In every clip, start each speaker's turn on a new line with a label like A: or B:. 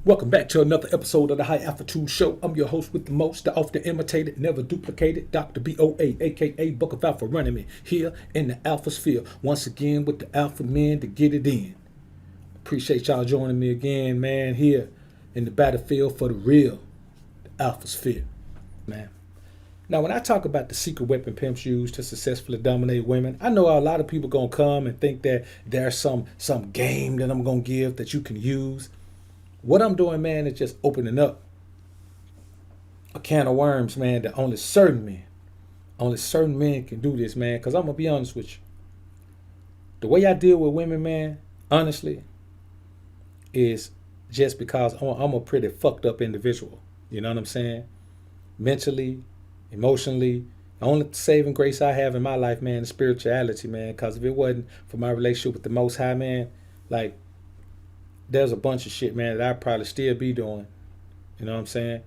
A: Welcome back to another episode of the High Altitude Show. I'm your host with the most, the often imitated, never duplicated, Dr. BoA, aka Book of Alpha-Ronomy, here in the Alpha Sphere, once again with the Alpha Men to get it in. Appreciate y'all joining me again, man, here in the battlefield for the real, the Alpha Sphere, man. Now, when I talk about the secret weapon pimps use to successfully dominate women, I know a lot of people gonna come and think that there's some game that I'm gonna give that you can use. What I'm doing, man, is just opening up a can of worms, man, that only certain men can do this, man. Because I'm going to be honest with you. The way I deal with women, man, honestly, is just because I'm a pretty fucked up individual. You know what I'm saying? Mentally, emotionally. The only saving grace I have in my life, man, is spirituality, man. Because if it wasn't for my relationship with the Most High, man, like, there's a bunch of shit, man, that I'd probably still be doing. You know what I'm saying?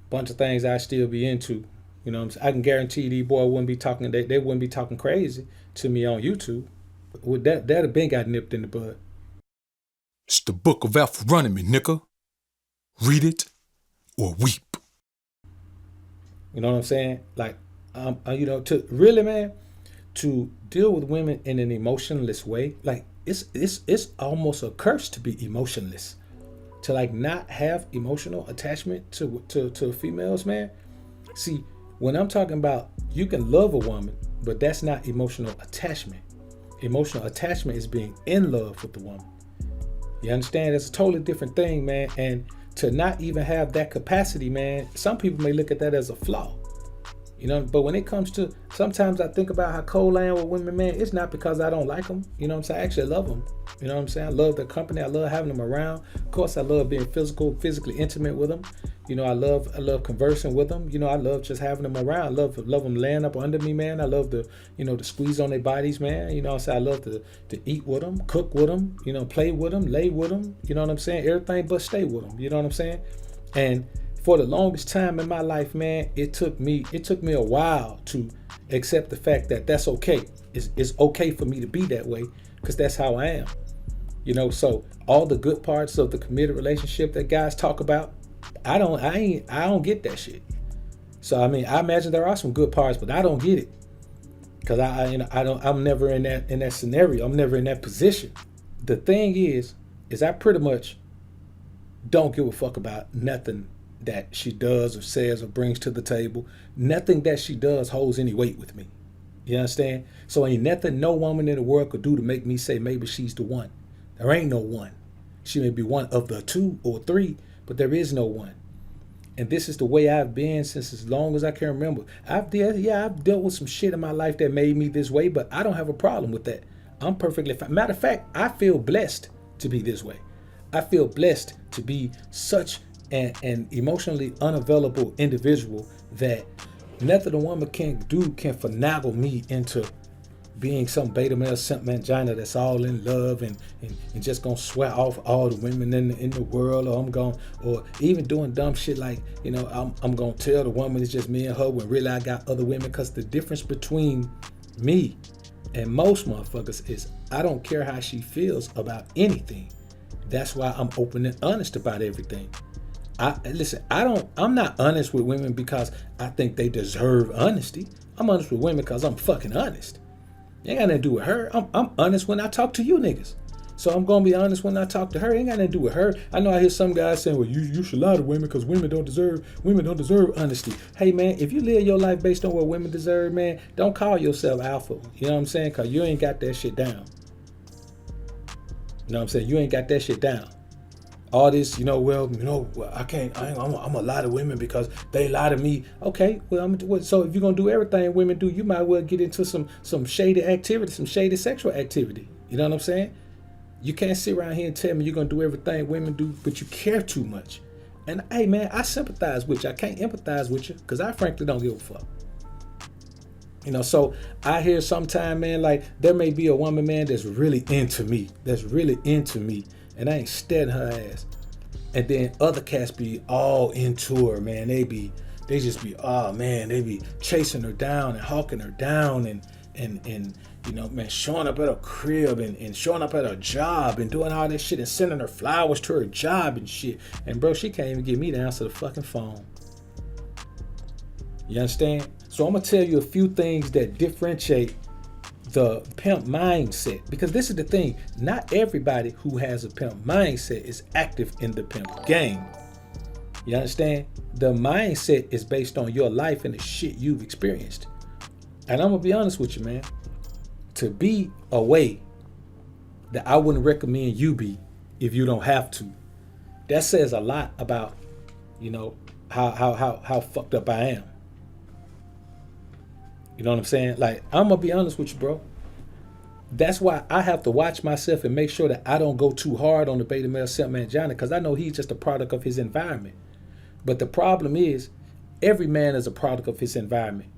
A: Bunch of things I'd still be into. You know what I'm saying? I can guarantee these boys wouldn't be talking, they wouldn't be talking crazy to me on YouTube. That'd have been got nipped in the bud.
B: It's the Book of Alpha-Ronomy, nigga. Read it or weep.
A: You know what I'm saying? Like, to really, man, to deal with women in an emotionless way, like, it's almost a curse to be emotionless, to like not have emotional attachment to females, man. See, when I'm talking about you can love a woman, but that's not emotional attachment. Emotional attachment is being in love with the woman. You understand? It's a totally different thing, man. And to not even have that capacity, man, some people may look at that as a flaw. You know, but when it comes to, sometimes I think about how cold I am with women, man, it's not because I don't like them. You know what I'm saying? I actually love them. You know what I'm saying? I love their company. I love having them around. Of course, I love being physically intimate with them. You know, I love conversing with them. You know, I love just having them around. I love them laying up under me, man. I love the squeeze on their bodies, man. You know what I'm saying? I love to eat with them, cook with them, you know, play with them, lay with them. You know what I'm saying? Everything but stay with them. You know what I'm saying? And for the longest time in my life, man, it took me a while to accept the fact that that's okay. It's okay for me to be that way because that's how I am. You know, so all the good parts of the committed relationship that guys talk about, I don't get that shit. So I mean, I imagine there are some good parts, but I don't get it because I'm never in that scenario. I'm never in that position. The thing is I pretty much don't give a fuck about nothing that she does or says or brings to the table. Nothing that she does holds any weight with me. You understand? So ain't nothing no woman in the world could do to make me say maybe she's the one. There ain't no one. She may be one of the two or three, but there is no one. And this is the way I've been since as long as I can remember. I've dealt with some shit in my life that made me this way, but I don't have a problem with that. I'm perfectly fine. Matter of fact, I feel blessed to be this way. I feel blessed to be such an emotionally unavailable individual that nothing a woman can do can finagle me into being some beta male simp mangina that's all in love and just gonna swear off all the women in the world, or even doing dumb shit like, you know, I'm gonna tell the woman it's just me and her when really I got other women. Because the difference between me and most motherfuckers is I don't care how she feels about anything. That's why I'm open and honest about everything. I'm not honest with women because I think they deserve honesty. I'm honest with women because I'm fucking honest. Ain't got nothing to do with her. I'm honest when I talk to you niggas. So I'm gonna be honest when I talk to her. Ain't got nothing to do with her. I know I hear some guys saying, well, you should lie to women because women don't deserve honesty. Hey man, if you live your life based on what women deserve, man, don't call yourself alpha. You know what I'm saying? Because you ain't got that shit down. You know what I'm saying? You ain't got that shit down. All this, I'm a lie to women because they lie to me. Okay, so if you're gonna do everything women do, you might well get into some shady activity, some shady sexual activity. You know what I'm saying? You can't sit around here and tell me you're gonna do everything women do, but you care too much. And hey man, I sympathize with you. I can't empathize with you because I frankly don't give a fuck. You know, so I hear sometime, man, like there may be a woman, man, that's really into me, and I ain't steadying her ass. And then other cats be all into her, man. They just be, oh man, they be chasing her down and hawking her down and and you know, man, showing up at her crib and showing up at her job and doing all this shit and sending her flowers to her job and shit. And bro, she can't even get me to answer the fucking phone. You understand? So I'm gonna tell you a few things that differentiate the pimp mindset, because this is the thing, not everybody who has a pimp mindset is active in the pimp game. You understand? The mindset is based on your life and the shit you've experienced. And I'm gonna be honest with you, man. To be a way that I wouldn't recommend you be if you don't have to, that says a lot about, you know, how fucked up I am. You know what I'm saying? Like, I'm gonna be honest with you, bro. That's why I have to watch myself and make sure that I don't go too hard on the beta male simp man Johnny, because I know he's just a product of his environment. But the problem is, every man is a product of his environment.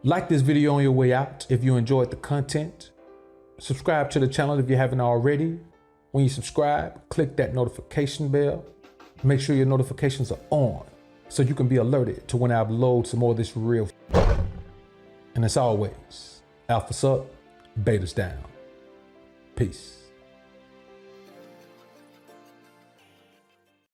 B: Like this video on your way out if you enjoyed the content. Subscribe to the channel if you haven't already. When you subscribe, click that notification bell. Make sure your notifications are on so you can be alerted to when I upload some more of this real. And as always, alpha's up, beta's down. Peace.